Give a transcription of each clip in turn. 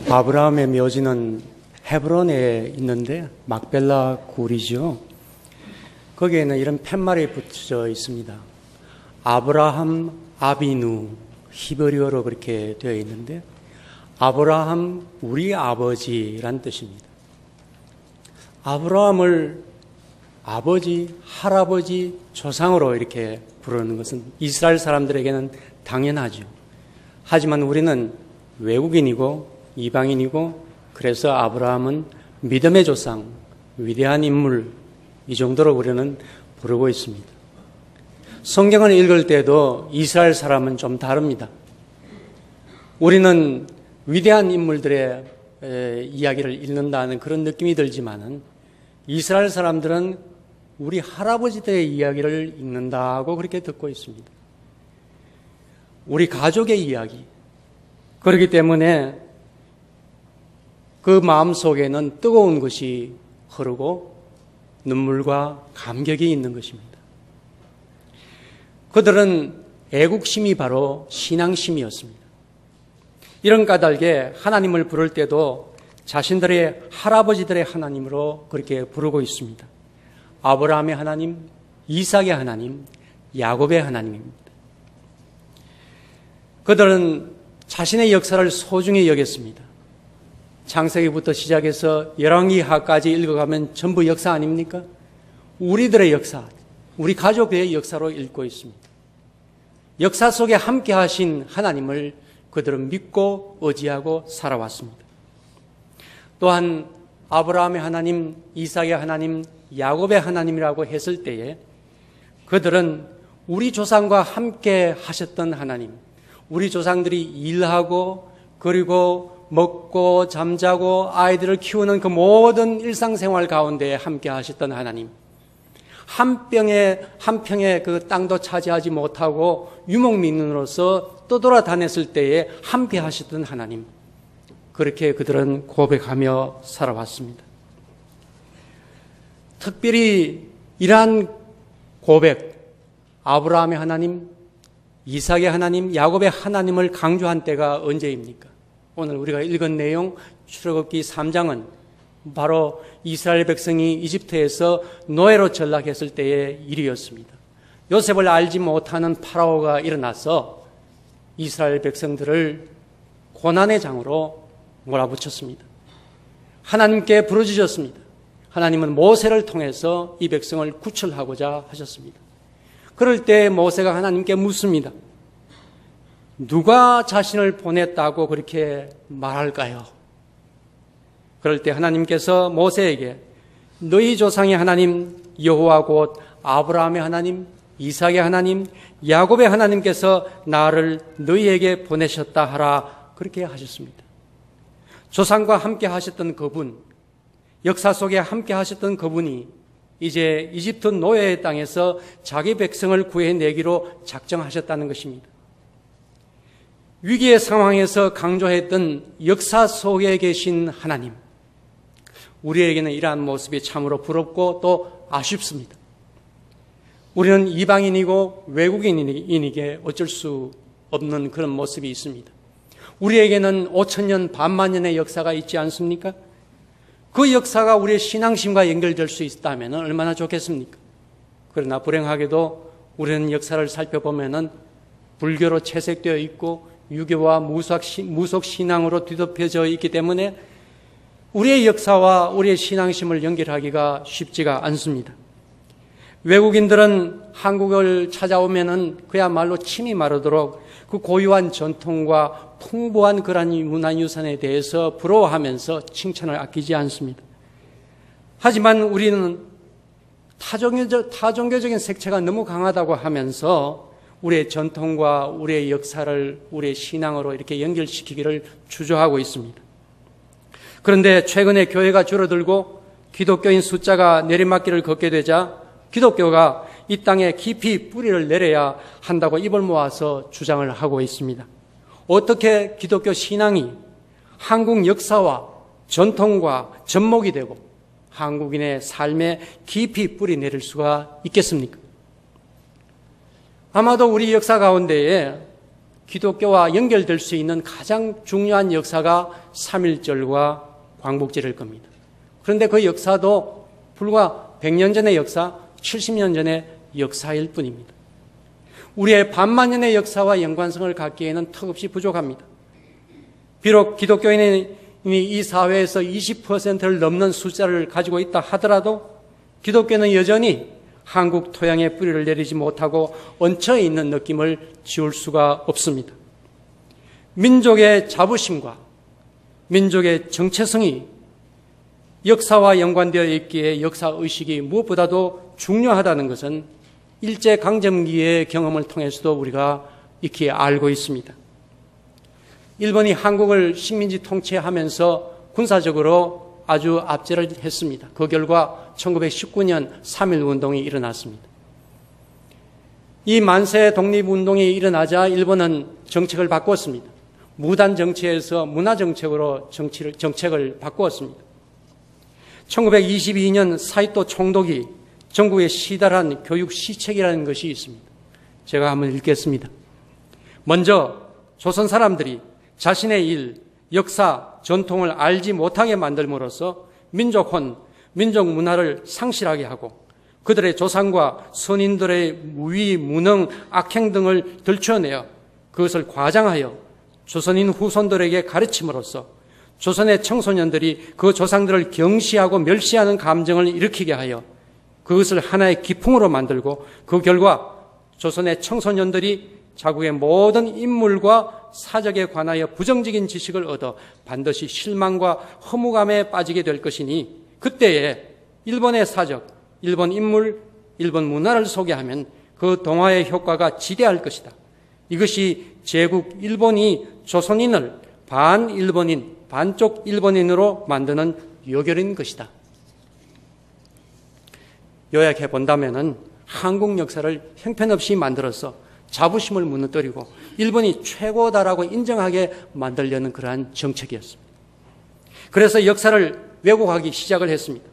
아브라함의 묘지는 헤브론에 있는데 막벨라 굴이죠. 거기에는 이런 팻말이 붙여 있습니다. 아브라함 아비누, 히브리어로 그렇게 되어 있는데 아브라함 우리 아버지란 뜻입니다. 아브라함을 아버지, 할아버지, 조상으로 이렇게 부르는 것은 이스라엘 사람들에게는 당연하죠. 하지만 우리는 외국인이고 이방인이고 그래서 아브라함은 믿음의 조상, 위대한 인물, 이 정도로 우리는 부르고 있습니다. 성경을 읽을 때도 이스라엘 사람은 좀 다릅니다. 우리는 위대한 인물들의 이야기를 읽는다는 그런 느낌이 들지만은 이스라엘 사람들은 우리 할아버지들의 이야기를 읽는다고 그렇게 듣고 있습니다. 우리 가족의 이야기. 그렇기 때문에 그 마음속에는 뜨거운 것이 흐르고 눈물과 감격이 있는 것입니다. 그들은 애국심이 바로 신앙심이었습니다. 이런 까닭에 하나님을 부를 때도 자신들의 할아버지들의 하나님으로 그렇게 부르고 있습니다. 아브라함의 하나님, 이삭의 하나님, 야곱의 하나님입니다. 그들은 자신의 역사를 소중히 여겼습니다. 창세기부터 시작해서 열왕기하까지 읽어가면 전부 역사 아닙니까? 우리들의 역사, 우리 가족의 역사로 읽고 있습니다. 역사 속에 함께 하신 하나님을 그들은 믿고 의지하고 살아왔습니다. 또한 아브라함의 하나님, 이삭의 하나님, 야곱의 하나님이라고 했을 때에 그들은 우리 조상과 함께 하셨던 하나님, 우리 조상들이 일하고 그리고 먹고 잠자고 아이들을 키우는 그 모든 일상생활 가운데 함께 하셨던 하나님, 한 평의 그 땅도 차지하지 못하고 유목민으로서 떠돌아다녔을 때에 함께 하셨던 하나님, 그렇게 그들은 고백하며 살아왔습니다. 특별히 이러한 고백, 아브라함의 하나님, 이삭의 하나님, 야곱의 하나님을 강조한 때가 언제입니까? 오늘 우리가 읽은 내용 출애굽기 3장은 바로 이스라엘 백성이 이집트에서 노예로 전락했을 때의 일이었습니다. 요셉을 알지 못하는 파라오가 일어나서 이스라엘 백성들을 고난의 장으로 몰아붙였습니다. 하나님께 부르짖었습니다. 하나님은 모세를 통해서 이 백성을 구출하고자 하셨습니다. 그럴 때 모세가 하나님께 묻습니다. 누가 자신을 보냈다고 그렇게 말할까요? 그럴 때 하나님께서 모세에게 너희 조상의 하나님 여호와 곧 아브라함의 하나님, 이삭의 하나님, 야곱의 하나님께서 나를 너희에게 보내셨다 하라, 그렇게 하셨습니다. 조상과 함께 하셨던 그분, 역사 속에 함께 하셨던 그분이 이제 이집트 노예의 땅에서 자기 백성을 구해내기로 작정하셨다는 것입니다. 위기의 상황에서 강조했던 역사 속에 계신 하나님, 우리에게는 이러한 모습이 참으로 부럽고 또 아쉽습니다. 우리는 이방인이고 외국인이기에 어쩔 수 없는 그런 모습이 있습니다. 우리에게는 5천년, 반만년의 역사가 있지 않습니까? 그 역사가 우리의 신앙심과 연결될 수 있다면 얼마나 좋겠습니까? 그러나 불행하게도 우리는 역사를 살펴보면 불교로 채색되어 있고 유교와 무속 신앙으로 뒤덮여져 있기 때문에 우리의 역사와 우리의 신앙심을 연결하기가 쉽지가 않습니다. 외국인들은 한국을 찾아오면은 그야말로 침이 마르도록 그 고유한 전통과 풍부한 그런 문화유산에 대해서 부러워하면서 칭찬을 아끼지 않습니다. 하지만 우리는 타종교적인 색채가 너무 강하다고 하면서 우리의 전통과 우리의 역사를 우리의 신앙으로 이렇게 연결시키기를 주저하고 있습니다. 그런데 최근에 교회가 줄어들고 기독교인 숫자가 내리막길을 걷게 되자 기독교가 이 땅에 깊이 뿌리를 내려야 한다고 입을 모아서 주장을 하고 있습니다. 어떻게 기독교 신앙이 한국 역사와 전통과 접목이 되고 한국인의 삶에 깊이 뿌리 내릴 수가 있겠습니까? 아마도 우리 역사 가운데에 기독교와 연결될 수 있는 가장 중요한 역사가 3.1절과 광복절일 겁니다. 그런데 그 역사도 불과 100년 전의 역사, 70년 전의 역사일 뿐입니다. 우리의 반만년의 역사와 연관성을 갖기에는 턱없이 부족합니다. 비록 기독교인이 이 사회에서 20%를 넘는 숫자를 가지고 있다 하더라도 기독교는 여전히 한국 토양에 뿌리를 내리지 못하고 얹혀 있는 느낌을 지울 수가 없습니다. 민족의 자부심과 민족의 정체성이 역사와 연관되어 있기에 역사의식이 무엇보다도 중요하다는 것은 일제강점기의 경험을 통해서도 우리가 익히 알고 있습니다. 일본이 한국을 식민지 통치하면서 군사적으로 아주 압제를 했습니다. 그 결과 1919년 3.1운동이 일어났습니다. 이 만세 독립운동이 일어나자 일본은 정책을 바꿨습니다. 무단 정치에서 문화 정책으로 정책을 바꾸었습니다. 1922년 사이토 총독이 전국에 시달한 교육 시책이라는 것이 있습니다. 제가 한번 읽겠습니다. 먼저 조선 사람들이 자신의 일, 역사, 전통을 알지 못하게 만들므로써 민족혼, 민족 문화를 상실하게 하고 그들의 조상과 선인들의 무위, 무능, 악행 등을 들춰내어 그것을 과장하여 조선인 후손들에게 가르침으로써 조선의 청소년들이 그 조상들을 경시하고 멸시하는 감정을 일으키게 하여 그것을 하나의 기풍으로 만들고 그 결과 조선의 청소년들이 자국의 모든 인물과 사적에 관하여 부정적인 지식을 얻어 반드시 실망과 허무감에 빠지게 될 것이니 그때에 일본의 사적, 일본 인물, 일본 문화를 소개하면 그 동화의 효과가 지대할 것이다. 이것이 제국 일본이 조선인을 반일본인, 반쪽 일본인으로 만드는 요결인 것이다. 요약해 본다면은 한국 역사를 형편없이 만들어서 자부심을 무너뜨리고 일본이 최고다라고 인정하게 만들려는 그러한 정책이었습니다. 그래서 역사를 왜곡하기 시작을 했습니다.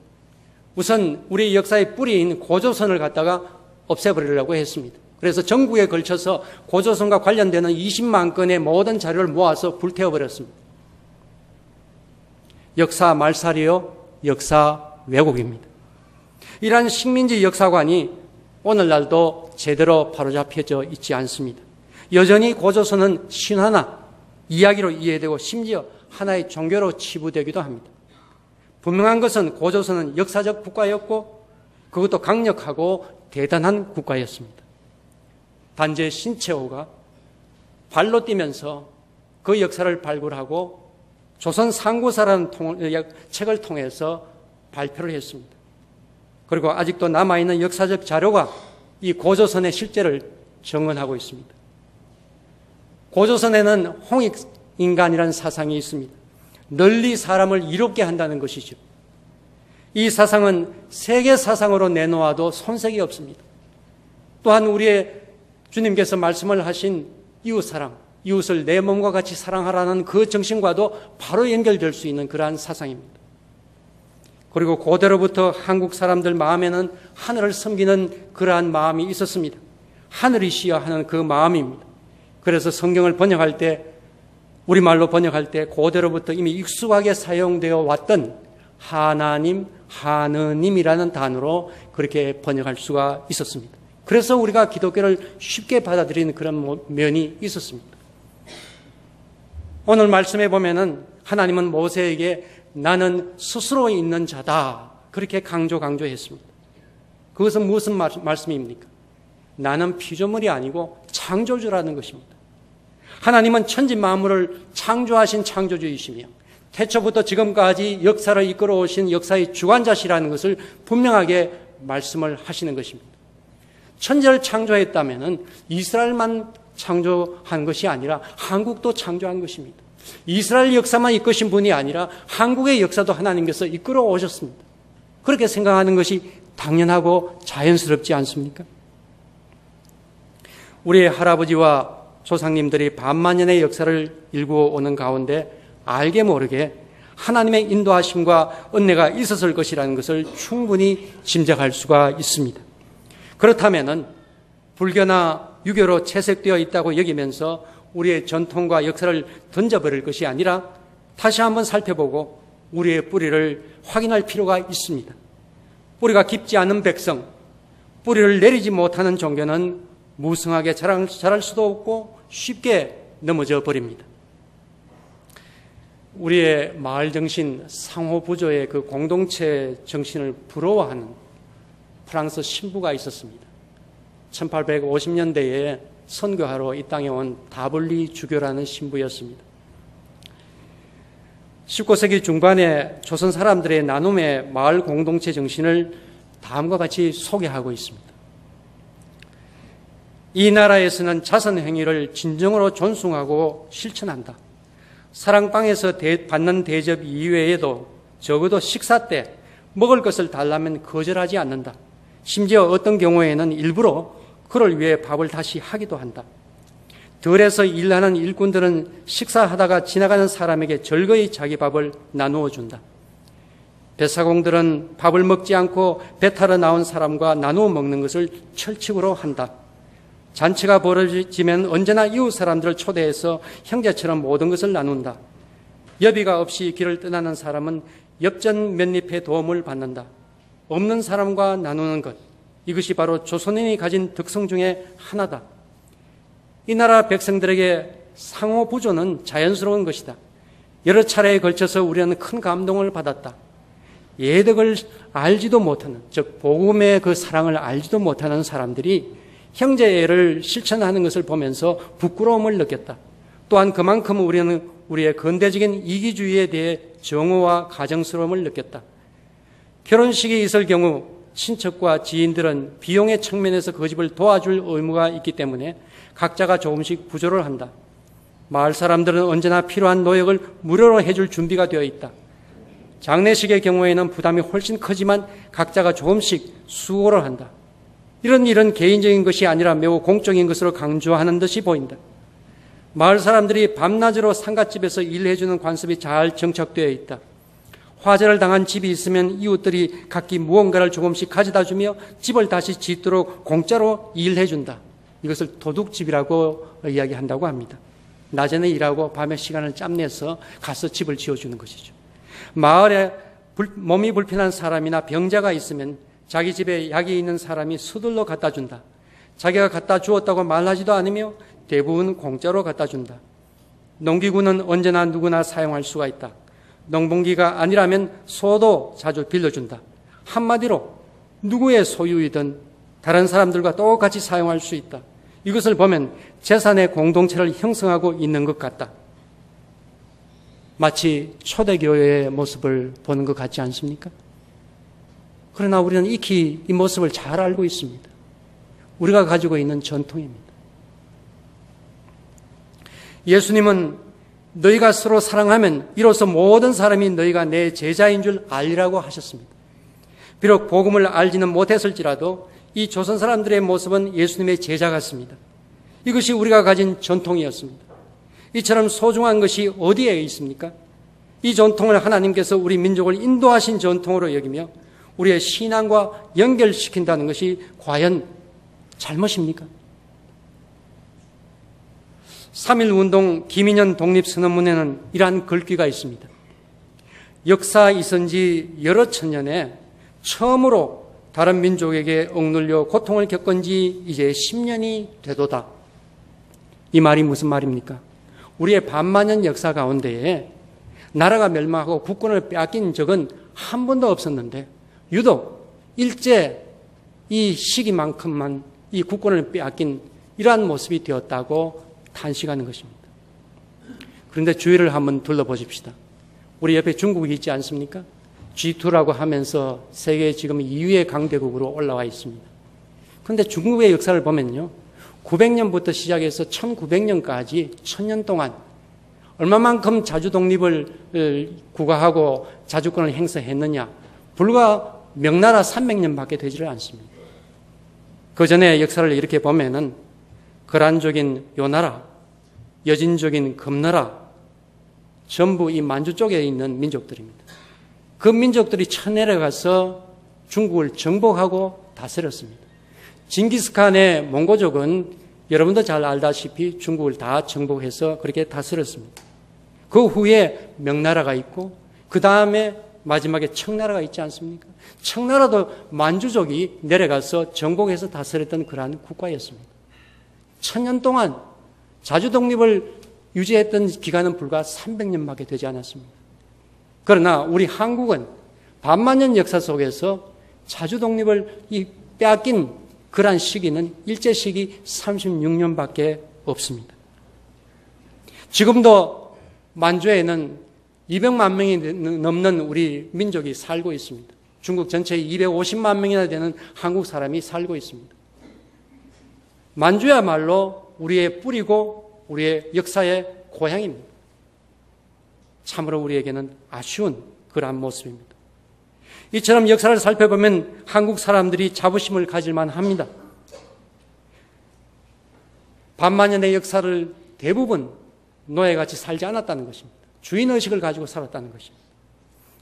우선 우리 역사의 뿌리인 고조선을 갖다가 없애버리려고 했습니다. 그래서 전국에 걸쳐서 고조선과 관련되는 20만 건의 모든 자료를 모아서 불태워버렸습니다. 역사 말살이요, 역사 왜곡입니다. 이러한 식민지 역사관이 오늘날도 제대로 바로잡혀져 있지 않습니다. 여전히 고조선은 신화나 이야기로 이해되고 심지어 하나의 종교로 치부되기도 합니다. 분명한 것은 고조선은 역사적 국가였고 그것도 강력하고 대단한 국가였습니다. 단재 신채호가 발로 뛰면서 그 역사를 발굴하고 조선 상고사라는 책을 통해서 발표를 했습니다. 그리고 아직도 남아있는 역사적 자료가 이 고조선의 실제를 증언하고 있습니다. 고조선에는 홍익인간이라는 사상이 있습니다. 널리 사람을 이롭게 한다는 것이죠. 이 사상은 세계 사상으로 내놓아도 손색이 없습니다. 또한 우리의 주님께서 말씀을 하신 이웃사랑, 이웃을 내 몸과 같이 사랑하라는 그 정신과도 바로 연결될 수 있는 그러한 사상입니다. 그리고 고대로부터 한국 사람들 마음에는 하늘을 섬기는 그러한 마음이 있었습니다. 하늘이시여 하는 그 마음입니다. 그래서 성경을 번역할 때, 우리말로 번역할 때 고대로부터 이미 익숙하게 사용되어 왔던 하나님, 하느님이라는 단어로 그렇게 번역할 수가 있었습니다. 그래서 우리가 기독교를 쉽게 받아들이는 그런 면이 있었습니다. 오늘 말씀해 보면은 하나님은 모세에게 나는 스스로 있는 자다 그렇게 강조했습니다. 그것은 무슨 말씀입니까? 나는 피조물이 아니고 창조주라는 것입니다. 하나님은 천지 만물을 창조하신 창조주이시며 태초부터 지금까지 역사를 이끌어 오신 역사의 주관자시라는 것을 분명하게 말씀을 하시는 것입니다. 천지를 창조했다면 이스라엘만 창조한 것이 아니라 한국도 창조한 것입니다. 이스라엘 역사만 이끄신 분이 아니라 한국의 역사도 하나님께서 이끌어 오셨습니다. 그렇게 생각하는 것이 당연하고 자연스럽지 않습니까? 우리의 할아버지와 조상님들이 반만년의 역사를 일구어 오는 가운데 알게 모르게 하나님의 인도하심과 은혜가 있었을 것이라는 것을 충분히 짐작할 수가 있습니다. 그렇다면 불교나 유교로 채색되어 있다고 여기면서 우리의 전통과 역사를 던져버릴 것이 아니라 다시 한번 살펴보고 우리의 뿌리를 확인할 필요가 있습니다. 뿌리가 깊지 않은 백성, 뿌리를 내리지 못하는 종교는 무성하게 자랄 수도 없고 쉽게 넘어져 버립니다. 우리의 마을 정신, 상호부조의 그 공동체 정신을 부러워하는 프랑스 신부가 있었습니다. 1850년대에 선교하러 이 땅에 온 다블리 주교라는 신부였습니다. 19세기 중반에 조선 사람들의 나눔의 마을 공동체 정신을 다음과 같이 소개하고 있습니다. 이 나라에서는 자선 행위를 진정으로 존중하고 실천한다. 사랑방에서 받는 대접 이외에도 적어도 식사 때 먹을 것을 달라면 거절하지 않는다. 심지어 어떤 경우에는 일부러 그를 위해 밥을 다시 하기도 한다. 들에서 일하는 일꾼들은 식사하다가 지나가는 사람에게 절거히 자기 밥을 나누어 준다. 배사공들은 밥을 먹지 않고 배 타러 나온 사람과 나누어 먹는 것을 철칙으로 한다. 잔치가 벌어지면 언제나 이웃 사람들을 초대해서 형제처럼 모든 것을 나눈다. 여비가 없이 길을 떠나는 사람은 엽전 맨잎의 도움을 받는다. 없는 사람과 나누는 것, 이것이 바로 조선인이 가진 특성 중에 하나다. 이 나라 백성들에게 상호 부조는 자연스러운 것이다. 여러 차례에 걸쳐서 우리는 큰 감동을 받았다. 예덕을 알지도 못하는, 즉 복음의 그 사랑을 알지도 못하는 사람들이 형제애를 실천하는 것을 보면서 부끄러움을 느꼈다. 또한 그만큼 우리는 우리의 근대적인 이기주의에 대해 정오와 가정스러움을 느꼈다. 결혼식이 있을 경우 친척과 지인들은 비용의 측면에서 그 집을 도와줄 의무가 있기 때문에 각자가 조금씩 부조를 한다. 마을 사람들은 언제나 필요한 노역을 무료로 해줄 준비가 되어 있다. 장례식의 경우에는 부담이 훨씬 크지만 각자가 조금씩 수고를 한다. 이런 일은 개인적인 것이 아니라 매우 공적인 것으로 강조하는 듯이 보인다. 마을 사람들이 밤낮으로 상갓집에서 일해주는 관습이 잘 정착되어 있다. 화재를 당한 집이 있으면 이웃들이 각기 무언가를 조금씩 가져다 주며 집을 다시 짓도록 공짜로 일해준다. 이것을 도둑집이라고 이야기한다고 합니다. 낮에는 일하고 밤에 시간을 짬내서 가서 집을 지어주는 것이죠. 마을에 몸이 불편한 사람이나 병자가 있으면 자기 집에 약이 있는 사람이 서둘러 갖다 준다. 자기가 갖다 주었다고 말하지도 않으며 대부분 공짜로 갖다 준다. 농기구는 언제나 누구나 사용할 수가 있다. 농번기가 아니라면 소도 자주 빌려준다. 한마디로 누구의 소유이든 다른 사람들과 똑같이 사용할 수 있다. 이것을 보면 재산의 공동체를 형성하고 있는 것 같다. 마치 초대교회의 모습을 보는 것 같지 않습니까? 그러나 우리는 익히 이 모습을 잘 알고 있습니다. 우리가 가지고 있는 전통입니다. 예수님은 너희가 서로 사랑하면 이로써 모든 사람이 너희가 내 제자인 줄 알리라고 하셨습니다. 비록 복음을 알지는 못했을지라도 이 조선 사람들의 모습은 예수님의 제자 같습니다. 이것이 우리가 가진 전통이었습니다. 이처럼 소중한 것이 어디에 있습니까? 이 전통을 하나님께서 우리 민족을 인도하신 전통으로 여기며 우리의 신앙과 연결시킨다는 것이 과연 잘못입니까? 3.1운동 김인현 독립선언문에는 이러한 글귀가 있습니다. 역사 이선 지 여러 천년에 처음으로 다른 민족에게 억눌려 고통을 겪은 지 이제 10년이 되도다. 이 말이 무슨 말입니까? 우리의 반만년 역사 가운데에 나라가 멸망하고 국권을 빼앗긴 적은 한 번도 없었는데 유독 일제 이 시기만큼만 이 국권을 빼앗긴 이러한 모습이 되었다고 탄식하는 것입니다. 그런데 주위를 한번 둘러보십시다. 우리 옆에 중국이 있지 않습니까? G2라고 하면서 세계 지금 2위의 강대국으로 올라와 있습니다. 그런데 중국의 역사를 보면요, 900년부터 시작해서 1900년까지 1000년 동안 얼마만큼 자주 독립을 구가하고 자주권을 행사했느냐? 불과 명나라 300년밖에 되지를 않습니다. 그 전에 역사를 이렇게 보면은 거란족인 요나라, 여진족인 금나라, 전부 이 만주 쪽에 있는 민족들입니다. 그 민족들이 쳐내려가서 중국을 정복하고 다스렸습니다. 징기스칸의 몽고족은 여러분도 잘 알다시피 중국을 다 정복해서 그렇게 다스렸습니다. 그 후에 명나라가 있고 그 다음에 마지막에 청나라가 있지 않습니까? 청나라도 만주족이 내려가서 정복해서 다스렸던 그러한 국가였습니다. 1000년 동안 자주 독립을 유지했던 기간은 불과 300년밖에 되지 않았습니다. 그러나 우리 한국은 반만년 역사 속에서 자주 독립을 빼앗긴 그러한 시기는 일제시기 36년밖에 없습니다. 지금도 만주에는 200만 명이 넘는 우리 민족이 살고 있습니다. 중국 전체에 250만 명이나 되는 한국 사람이 살고 있습니다. 만주야말로 우리의 뿌리고 우리의 역사의 고향입니다. 참으로 우리에게는 아쉬운 그러한 모습입니다. 이처럼 역사를 살펴보면 한국 사람들이 자부심을 가질만 합니다. 반만년의 역사를 대부분 노예같이 살지 않았다는 것입니다. 주인의식을 가지고 살았다는 것입니다.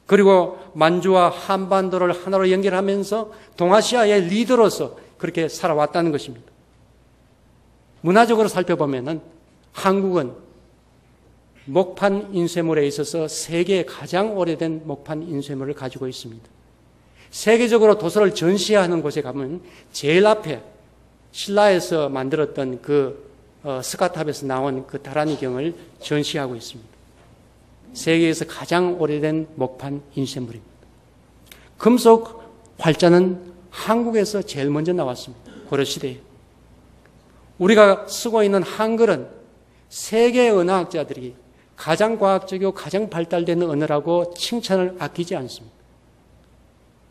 그리고 만주와 한반도를 하나로 연결하면서 동아시아의 리더로서 그렇게 살아왔다는 것입니다. 문화적으로 살펴보면 한국은 목판 인쇄물에 있어서 세계에 가장 오래된 목판 인쇄물을 가지고 있습니다. 세계적으로 도서를 전시하는 곳에 가면 제일 앞에 신라에서 만들었던 그 스카탑에서 나온 그 다라니경을 전시하고 있습니다. 세계에서 가장 오래된 목판 인쇄물입니다. 금속 활자는 한국에서 제일 먼저 나왔습니다. 고려시대에. 우리가 쓰고 있는 한글은 세계 언어학자들이 가장 과학적이고 가장 발달된 언어라고 칭찬을 아끼지 않습니다.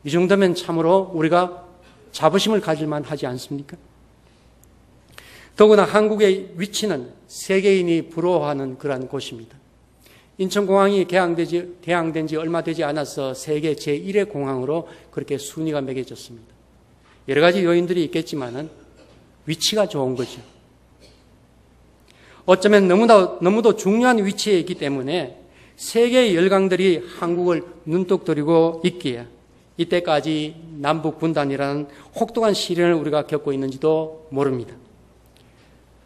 이 정도면 참으로 우리가 자부심을 가질만 하지 않습니까? 더구나 한국의 위치는 세계인이 부러워하는 그러한 곳입니다. 인천공항이 개항된 지 얼마 되지 않아서 세계 제1의 공항으로 그렇게 순위가 매겨졌습니다. 여러 가지 요인들이 있겠지만은 위치가 좋은 거죠. 어쩌면 너무도 중요한 위치에 있기 때문에 세계의 열강들이 한국을 눈독 들이고 있기에 이때까지 남북 분단이라는 혹독한 시련을 우리가 겪고 있는지도 모릅니다.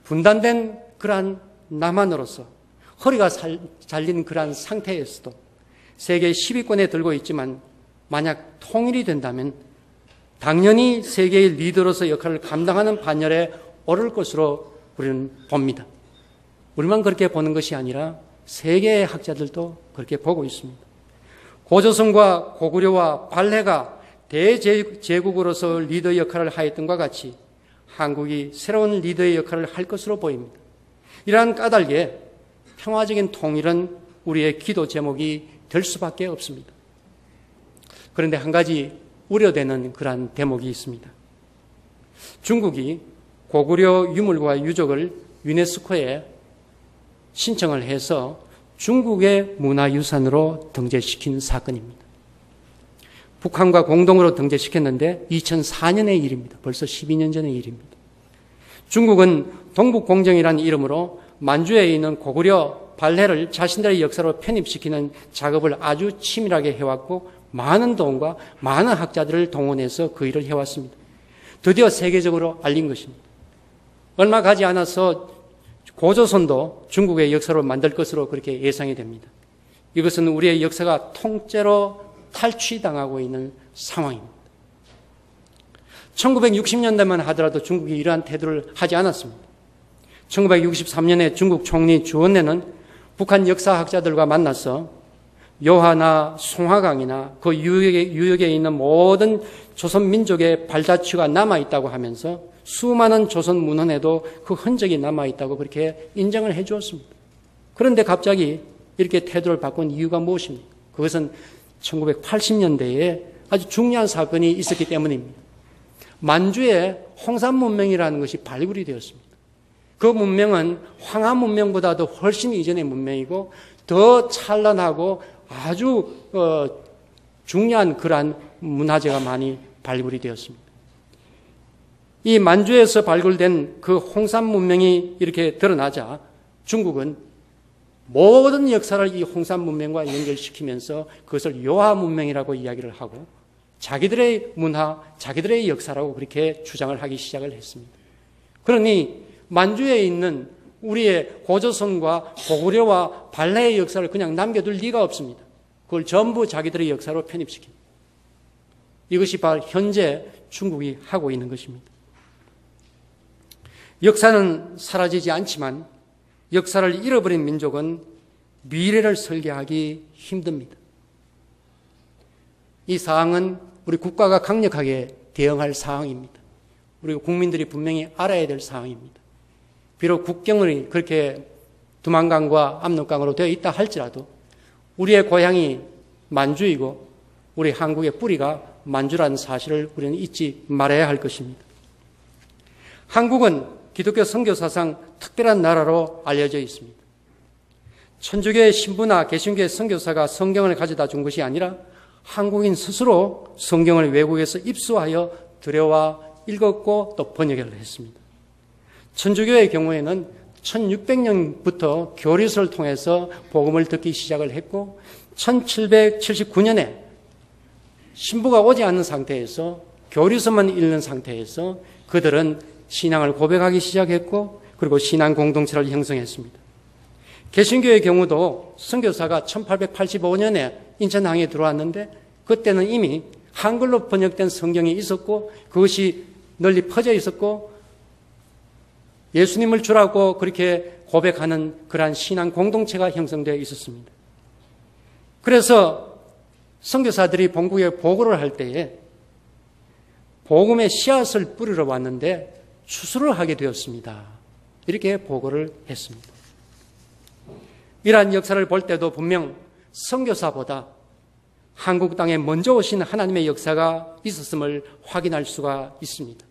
분단된 그러한 남한으로서 허리가 잘린 그러한 상태에서도 세계 10위권에 들고 있지만 만약 통일이 된다면 당연히 세계의 리더로서 역할을 감당하는 반열에 오를 것으로 우리는 봅니다. 우리만 그렇게 보는 것이 아니라 세계의 학자들도 그렇게 보고 있습니다. 고조선과 고구려와 발해가 대제국으로서 리더 역할을 하였던 것과 같이 한국이 새로운 리더의 역할을 할 것으로 보입니다. 이러한 까닭에 평화적인 통일은 우리의 기도 제목이 될 수밖에 없습니다. 그런데 한 가지 우려되는 그러한 대목이 있습니다. 중국이 고구려 유물과 유적을 유네스코에 신청을 해서 중국의 문화유산으로 등재시킨 사건입니다. 북한과 공동으로 등재시켰는데 2004년의 일입니다. 벌써 12년 전의 일입니다. 중국은 동북공정이라는 이름으로 만주에 있는 고구려 발해를 자신들의 역사로 편입시키는 작업을 아주 치밀하게 해왔고 많은 돈과 많은 학자들을 동원해서 그 일을 해왔습니다. 드디어 세계적으로 알린 것입니다. 얼마 가지 않아서 고조선도 중국의 역사로 만들 것으로 그렇게 예상이 됩니다. 이것은 우리의 역사가 통째로 탈취당하고 있는 상황입니다. 1960년대만 하더라도 중국이 이러한 태도를 하지 않았습니다. 1963년에 중국 총리 주원래는 북한 역사학자들과 만나서 요하나 송화강이나 그 유역에 있는 모든 조선 민족의 발자취가 남아있다고 하면서 수많은 조선 문헌에도 그 흔적이 남아있다고 그렇게 인정을 해 주었습니다. 그런데 갑자기 이렇게 태도를 바꾼 이유가 무엇입니까? 그것은 1980년대에 아주 중요한 사건이 있었기 때문입니다. 만주에 홍산 문명이라는 것이 발굴이 되었습니다. 그 문명은 황하 문명보다도 훨씬 이전의 문명이고 더 찬란하고 아주 중요한 그러한 문화재가 많이 발굴이 되었습니다. 이 만주에서 발굴된 그 홍산 문명이 이렇게 드러나자 중국은 모든 역사를 이 홍산 문명과 연결시키면서 그것을 요하 문명이라고 이야기를 하고 자기들의 문화, 자기들의 역사라고 그렇게 주장을 하기 시작을 했습니다. 그러니 만주에 있는 우리의 고조선과 고구려와 발해의 역사를 그냥 남겨둘 리가 없습니다. 그걸 전부 자기들의 역사로 편입시킵니다. 이것이 바로 현재 중국이 하고 있는 것입니다. 역사는 사라지지 않지만 역사를 잃어버린 민족은 미래를 설계하기 힘듭니다. 이 사항은 우리 국가가 강력하게 대응할 사항입니다. 우리 국민들이 분명히 알아야 될 사항입니다. 비록 국경이 그렇게 두만강과 압록강으로 되어 있다 할지라도 우리의 고향이 만주이고 우리 한국의 뿌리가 만주라는 사실을 우리는 잊지 말아야 할 것입니다. 한국은 기독교 선교사상 특별한 나라로 알려져 있습니다. 천주교의 신부나 개신교의 선교사가 성경을 가져다 준 것이 아니라 한국인 스스로 성경을 외국에서 입수하여 들여와 읽었고 또 번역을 했습니다. 천주교의 경우에는 1600년부터 교리서를 통해서 복음을 듣기 시작을 했고 1779년에 신부가 오지 않는 상태에서 교리서만 읽는 상태에서 그들은 신앙을 고백하기 시작했고 그리고 신앙 공동체를 형성했습니다. 개신교의 경우도 선교사가 1885년에 인천항에 들어왔는데 그때는 이미 한글로 번역된 성경이 있었고 그것이 널리 퍼져 있었고 예수님을 주라고 그렇게 고백하는 그러한 신앙 공동체가 형성되어 있었습니다. 그래서 선교사들이 본국에 보고를 할 때에 복음의 씨앗을 뿌리러 왔는데 추수를 하게 되었습니다. 이렇게 보고를 했습니다. 이러한 역사를 볼 때도 분명 선교사보다 한국 땅에 먼저 오신 하나님의 역사가 있었음을 확인할 수가 있습니다.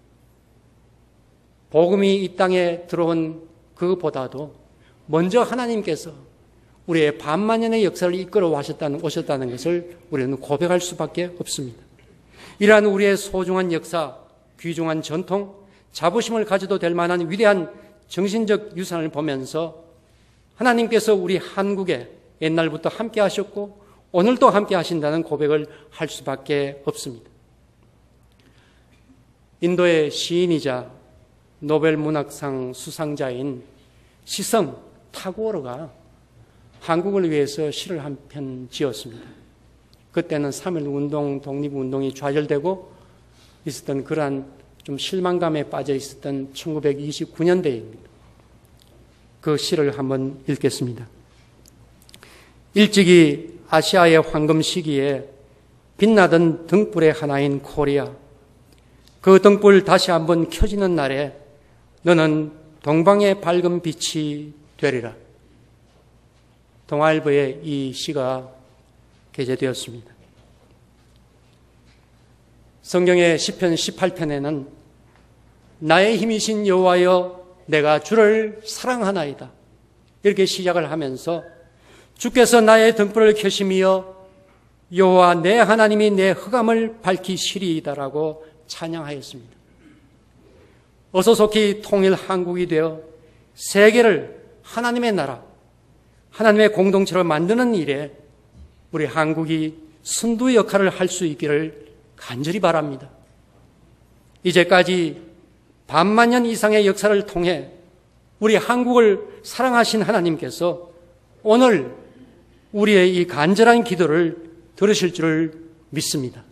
복음이 이 땅에 들어온 그보다도 먼저 하나님께서 우리의 반만년의 역사를 이끌어 오셨다는 것을 우리는 고백할 수밖에 없습니다. 이러한 우리의 소중한 역사, 귀중한 전통, 자부심을 가져도 될 만한 위대한 정신적 유산을 보면서 하나님께서 우리 한국에 옛날부터 함께 하셨고 오늘도 함께 하신다는 고백을 할 수밖에 없습니다. 인도의 시인이자 노벨 문학상 수상자인 시성 타고르가 한국을 위해서 시를 한 편 지었습니다. 그때는 3.1운동, 독립운동이 좌절되고 있었던 그러한 좀 실망감에 빠져 있었던 1929년대입니다. 그 시를 한번 읽겠습니다. 일찍이 아시아의 황금 시기에 빛나던 등불의 하나인 코리아, 그 등불 다시 한번 켜지는 날에 너는 동방의 밝은 빛이 되리라. 동아일보에 이 시가 게재되었습니다. 성경의 시편 18편에는 나의 힘이신 여호와여 내가 주를 사랑하나이다. 이렇게 시작을 하면서 주께서 나의 등불을 켜심이여 여호와 내 하나님이 내 흑암을 밝히시리이다라고 찬양하였습니다. 어서 속히 통일 한국이 되어 세계를 하나님의 나라, 하나님의 공동체로 만드는 일에 우리 한국이 선두 역할을 할 수 있기를 간절히 바랍니다. 이제까지 반만년 이상의 역사를 통해 우리 한국을 사랑하신 하나님께서 오늘 우리의 이 간절한 기도를 들으실 줄을 믿습니다.